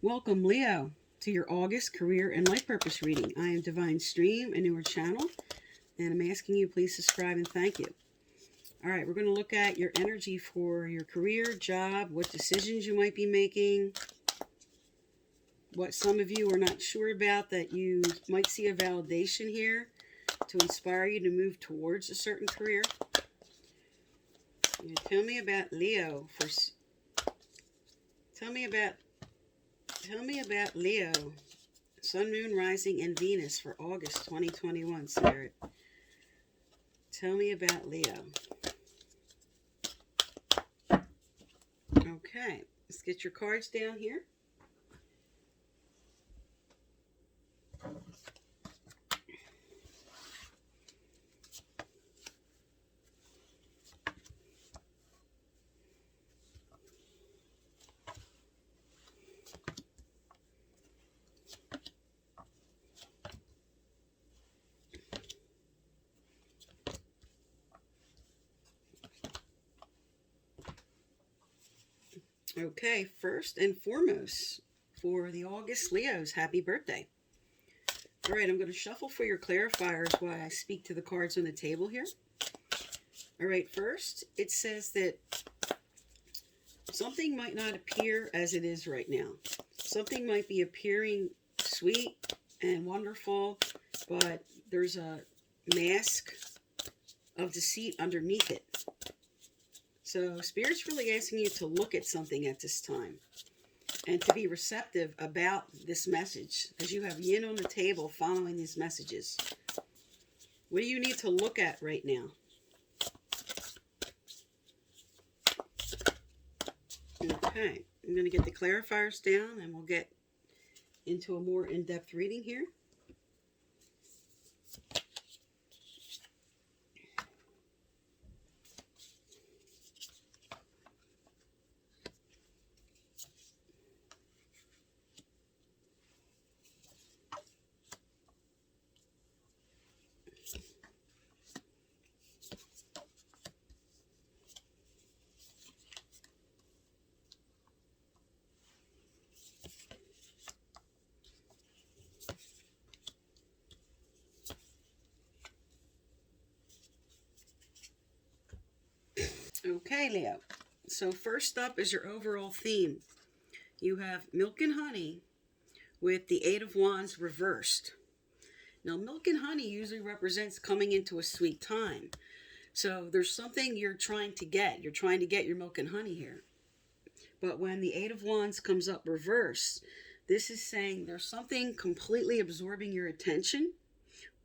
Welcome, Leo, to your August career and life purpose reading. I am Divine Stream, a newer channel, and I'm asking you please subscribe and thank you. All right, we're going to look at your energy for your career, job, what decisions you might be making, what some of you are not sure about that you might see a validation here to inspire you to move towards a certain career. Tell me about Leo. Tell me about Leo, Sun, Moon, Rising, and Venus for August 2021, Spirit. Tell me about Leo. Okay, let's get your cards down here. Okay, first and foremost, for the August Leos, happy birthday. All right, I'm going to shuffle for your clarifiers while I speak to the cards on the table here. All right, first, it says that something might not appear as it is right now. Something might be appearing sweet and wonderful, but there's a mask of deceit underneath it. So Spirit's really asking you to look at something at this time and to be receptive about this message, as you have yin on the table following these messages. What do you need to look at right now? Okay, I'm going to get the clarifiers down and we'll get into a more in-depth reading here. Okay, Leo. So first up is your overall theme. You have milk and honey with the Eight of Wands reversed. Now, milk and honey usually represents coming into a sweet time. So there's something you're trying to get. You're trying to get your milk and honey here. But when the Eight of Wands comes up reversed, this is saying there's something completely absorbing your attention,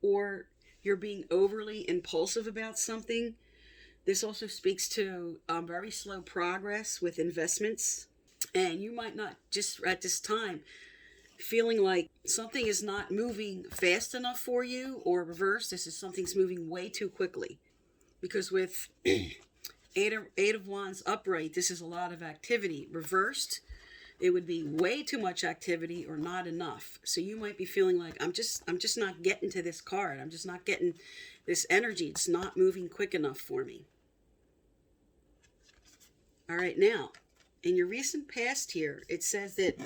or you're being overly impulsive about something. This also speaks to very slow progress with investments. And you might not, just at this time, feeling like something is not moving fast enough for you, or reverse, this is something's moving way too quickly. Because with Eight of Wands upright, this is a lot of activity. Reversed, it would be way too much activity or not enough. So you might be feeling like, I'm just not getting to this card. I'm just not getting this energy. It's not moving quick enough for me. All right, now, in your recent past here, it says that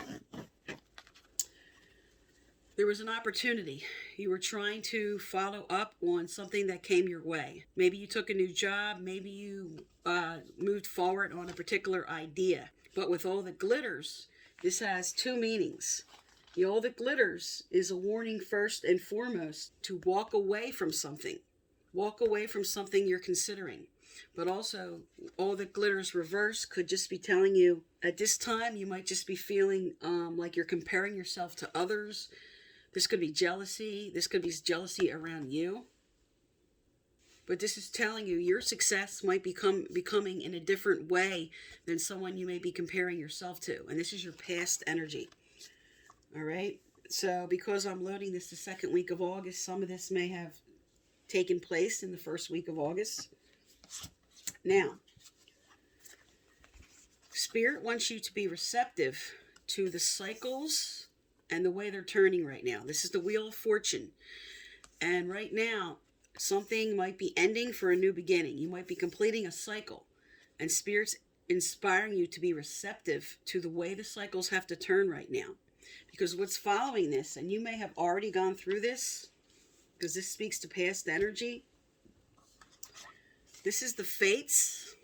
there was an opportunity. You were trying to follow up on something that came your way. Maybe you took a new job. Maybe you moved forward on a particular idea. But with all that glitters, this has two meanings. The all that glitters is a warning first and foremost to walk away from something. Walk away from something you're considering. But also, all that glitters reverse could just be telling you, at this time, you might just be feeling like you're comparing yourself to others. This could be jealousy. This could be jealousy around you. But this is telling you your success might becoming in a different way than someone you may be comparing yourself to. And this is your past energy. All right? So because I'm loading this the second week of August, some of this may have taken place in the first week of August. Now, Spirit wants you to be receptive to the cycles and the way they're turning right now. This is the Wheel of Fortune. And right now, something might be ending for a new beginning. You might be completing a cycle. And Spirit's inspiring you to be receptive to the way the cycles have to turn right now. Because what's following this, and you may have already gone through this, because this speaks to past energy. This is the fates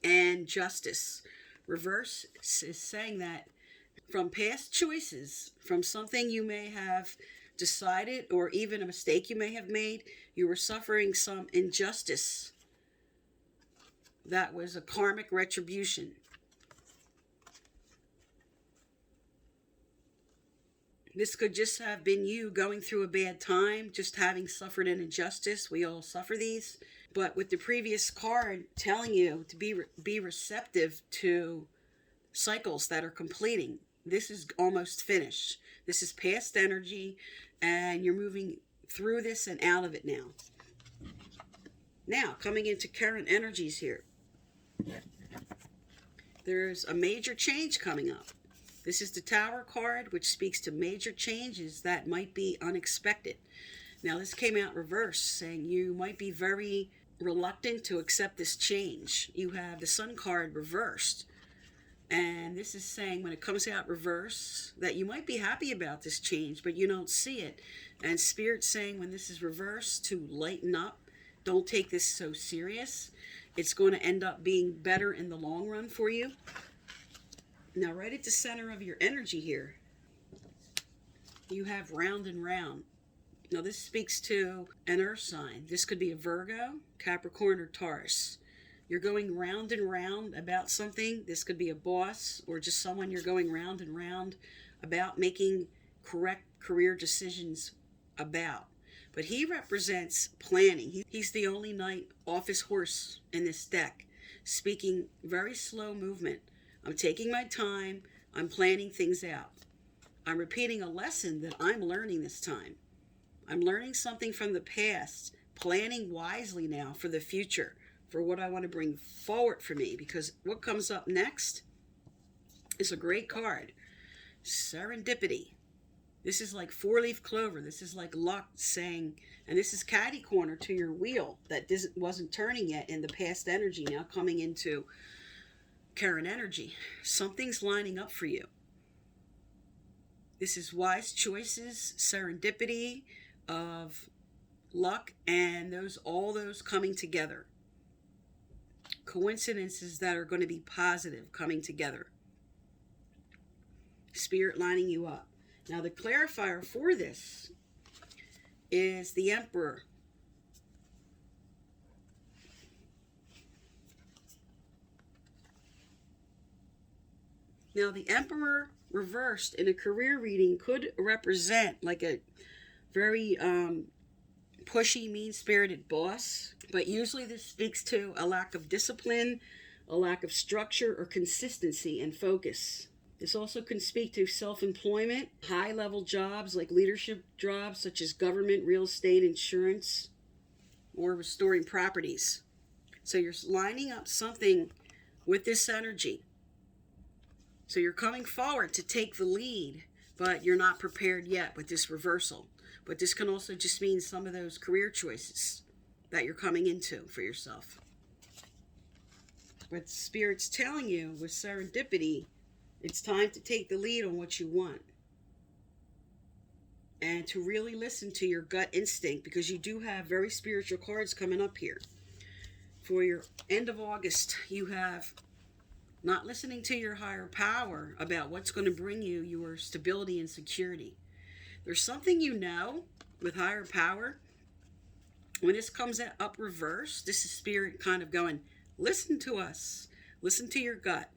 and justice. Reverse is saying that from past choices, from something you may have decided, or even a mistake you may have made, you were suffering some injustice. That was a karmic retribution. This could just have been you going through a bad time, just having suffered an injustice. We all suffer these. But with the previous card telling you to be receptive to cycles that are completing, this is almost finished. This is past energy, and you're moving through this and out of it now. Now, coming into current energies here. There's a major change coming up. This is the Tower card, which speaks to major changes that might be unexpected. Now, this came out reverse, saying you might be very reluctant to accept this change. You have the Sun card reversed. And this is saying when it comes out reverse that you might be happy about this change, but you don't see it. And Spirit's saying when this is reversed to lighten up. Don't take this so serious. It's going to end up being better in the long run for you. Now, right at the center of your energy here, you have round and round. Now, this speaks to an earth sign. This could be a Virgo, Capricorn, or Taurus. You're going round and round about something. This could be a boss or just someone you're going round and round about making correct career decisions about. But he represents planning. He's the only knight off his horse in this deck, speaking very slow movement. I'm taking my time. I'm planning things out. I'm repeating a lesson that I'm learning this time. I'm learning something from the past, planning wisely now for the future, for what I want to bring forward for me. Because what comes up next is a great card. Serendipity. This is like four-leaf clover. This is like luck saying, and this is catty corner to your wheel that wasn't turning yet in the past energy, now coming into current energy. Something's lining up for you. This is wise choices, serendipity of luck, and all those coming together. Coincidences that are going to be positive coming together. Spirit lining you up. Now, the clarifier for this is the Emperor. Now, the Emperor reversed in a career reading could represent like a very pushy, mean-spirited boss. But usually this speaks to a lack of discipline, a lack of structure or consistency and focus. This also can speak to self-employment, high-level jobs like leadership jobs such as government, real estate, insurance, or restoring properties. So you're lining up something with this energy. So you're coming forward to take the lead, but you're not prepared yet with this reversal. But this can also just mean some of those career choices that you're coming into for yourself. But Spirit's telling you with serendipity, it's time to take the lead on what you want. And to really listen to your gut instinct, because you do have very spiritual cards coming up here. For your end of August, you have not listening to your higher power about what's going to bring you your stability and security. There's something you know with higher power. When this comes up reverse, this is Spirit kind of going, listen to us. Listen to your gut.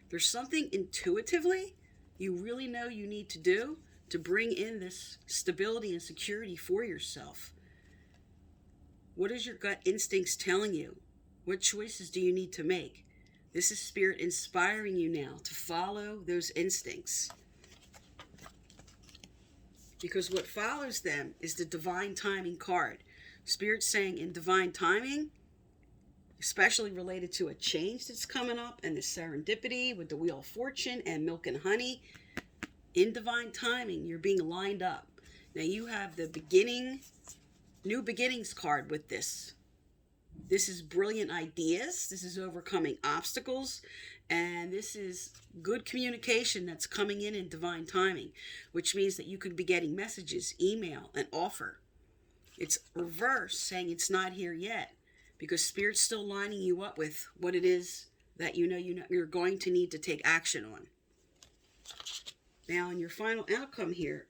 There's something intuitively you really know you need to do to bring in this stability and security for yourself. What is your gut instincts telling you? What choices do you need to make? This is Spirit inspiring you now to follow those instincts. Because what follows them is the divine timing card. Spirit's saying in divine timing, especially related to a change that's coming up, and the serendipity with the Wheel of Fortune and milk and honey, in divine timing, you're being lined up. Now you have the new beginnings card with this. This is brilliant ideas. This is overcoming obstacles. And this is good communication that's coming in divine timing, which means that you could be getting messages, email, an offer. It's reverse, saying it's not here yet, because Spirit's still lining you up with what it is that you're going to need to take action on. Now, in your final outcome here,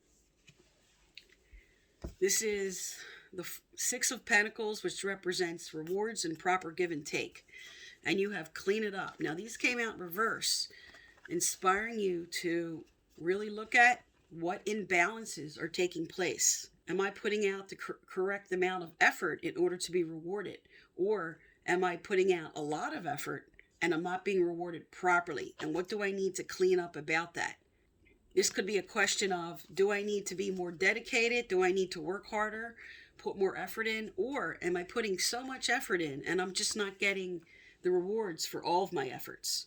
this is the Six of Pentacles, which represents rewards and proper give and take. And you have clean it up. Now, these came out reverse, inspiring you to really look at what imbalances are taking place. Am I putting out the correct amount of effort in order to be rewarded? Or am I putting out a lot of effort and I'm not being rewarded properly? And what do I need to clean up about that? This could be a question of, do I need to be more dedicated? Do I need to work harder, put more effort in? Or am I putting so much effort in and I'm just not getting the rewards for all of my efforts?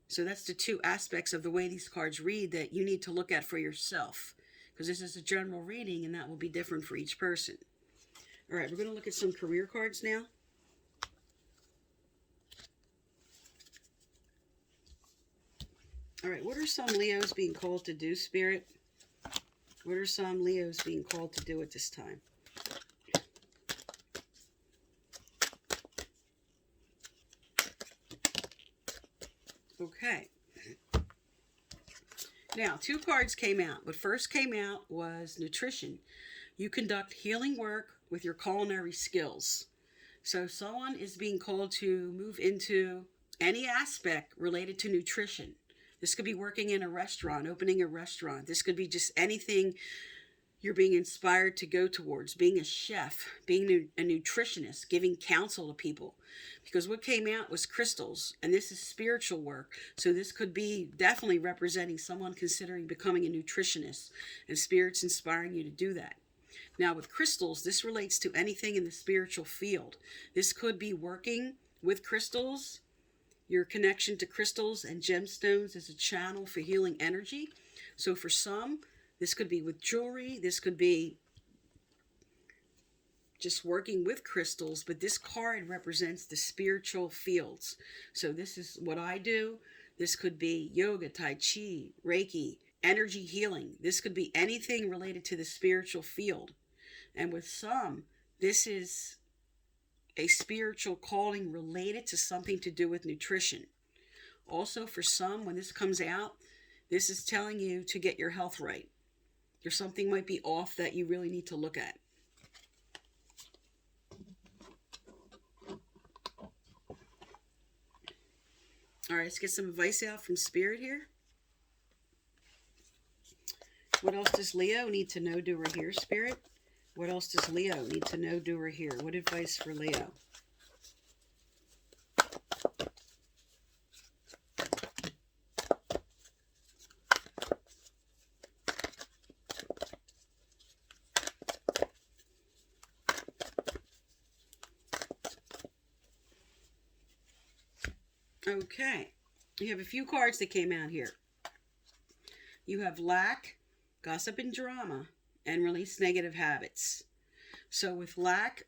So that's the two aspects of the way these cards read that you need to look at for yourself, because this is a general reading and that will be different for each person. All right, we're going to look at some career cards now. All right, what are some Leos being called to do, Spirit? What are some Leos being called to do at this time? Okay. Now, two cards came out. What first came out was nutrition. You conduct healing work with your culinary skills. So someone is being called to move into any aspect related to nutrition. This could be working in a restaurant, opening a restaurant. This could be just anything you're being inspired to go towards. Being a chef, being a nutritionist, giving counsel to people. Because what came out was crystals, and this is spiritual work. So this could be definitely representing someone considering becoming a nutritionist, and Spirit's inspiring you to do that. Now with crystals, this relates to anything in the spiritual field. This could be working with crystals. Your connection to crystals and gemstones is a channel for healing energy. So for some, this could be with jewelry. This could be just working with crystals. But this card represents the spiritual fields. So this is what I do. This could be yoga, tai chi, reiki, energy healing. This could be anything related to the spiritual field. And with some, this is a spiritual calling related to something to do with nutrition. Also, for some, when this comes out, this is telling you to get your health right. There's something might be off that you really need to look at. All right, let's get some advice out from Spirit here. What else does Leo need to know, do, or hear, Spirit? What else does Leo need to know, do, or hear? What advice for Leo? Okay, you have a few cards that came out here. You have lack, gossip and drama, and release negative habits. So with lack,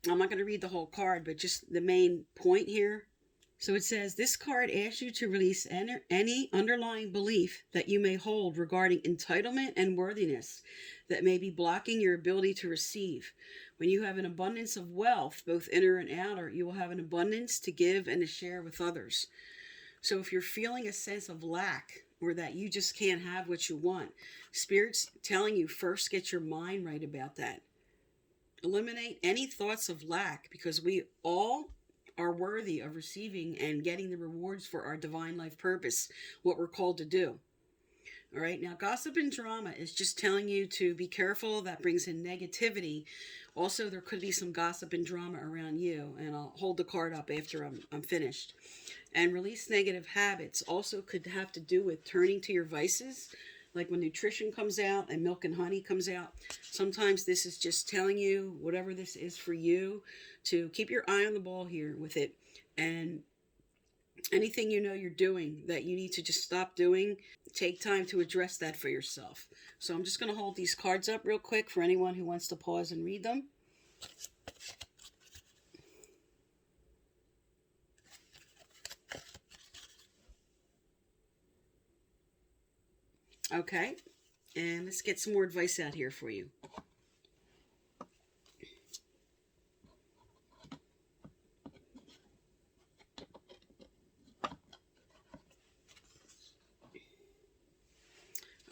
I'm not going to read the whole card, but just the main point here. So it says, this card asks you to release any underlying belief that you may hold regarding entitlement and worthiness that may be blocking your ability to receive. When you have an abundance of wealth, both inner and outer, you will have an abundance to give and to share with others. So if you're feeling a sense of lack, or that you just can't have what you want, Spirit's telling you first get your mind right about that. Eliminate any thoughts of lack, because we all are worthy of receiving and getting the rewards for our divine life purpose, what we're called to do. All right, now gossip and drama is just telling you to be careful. That brings in negativity. Also, there could be some gossip and drama around you, and I'll hold the card up after I'm finished. And release negative habits also could have to do with turning to your vices, like when nutrition comes out and milk and honey comes out. Sometimes this is just telling you, whatever this is for you, to keep your eye on the ball here with it. And anything you know you're doing that you need to just stop doing, take time to address that for yourself. So I'm just going to hold these cards up real quick for anyone who wants to pause and read them. Okay, and let's get some more advice out here for you.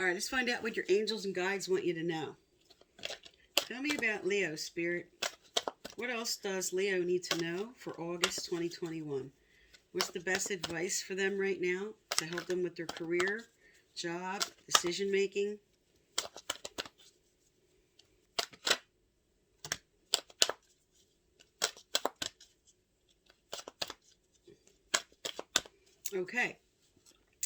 All right, let's find out what your angels and guides want you to know. Tell me about Leo, Spirit. What else does Leo need to know for August 2021? What's the best advice for them right now to help them with their career, job, decision making? Okay.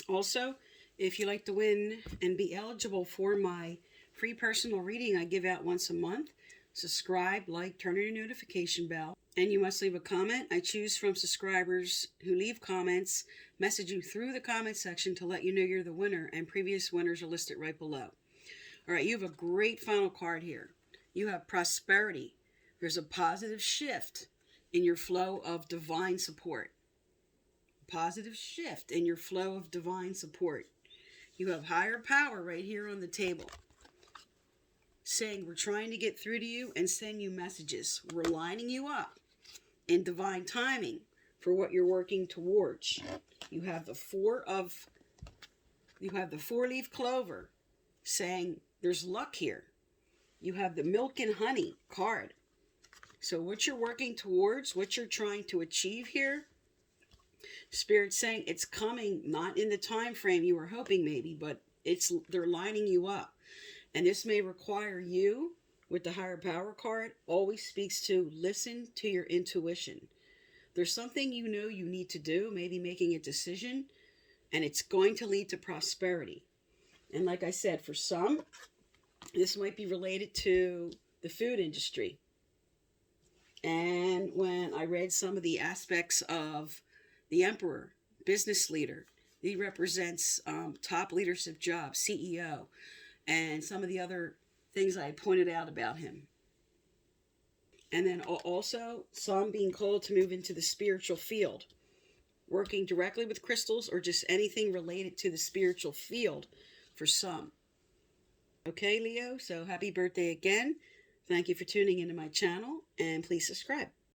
Also, if you'd like to win and be eligible for my free personal reading I give out once a month, subscribe, like, turn on your notification bell, and you must leave a comment. I choose from subscribers who leave comments, message you through the comment section to let you know you're the winner, and previous winners are listed right below. All right, you have a great final card here. You have prosperity. There's a positive shift in your flow of divine support. Positive shift in your flow of divine support. You have higher power right here on the table, saying we're trying to get through to you and send you messages. We're lining you up in divine timing for what you're working towards. You have the four-leaf clover saying there's luck here. You have the milk and honey card. So what you're working towards, what you're trying to achieve here, Spirit's saying it's coming, not in the time frame you were hoping maybe, but they're lining you up. And this may require you, with the higher power card, always speaks to listen to your intuition. There's something you know you need to do, maybe making a decision, and it's going to lead to prosperity. And like I said, for some, this might be related to the food industry. And when I read some of the aspects of the Emperor, business leader, he represents top leadership jobs, CEO, and some of the other things I pointed out about him. And then also some being called to move into the spiritual field, working directly with crystals or just anything related to the spiritual field for some. Okay, Leo, so happy birthday again. Thank you for tuning into my channel, and please subscribe.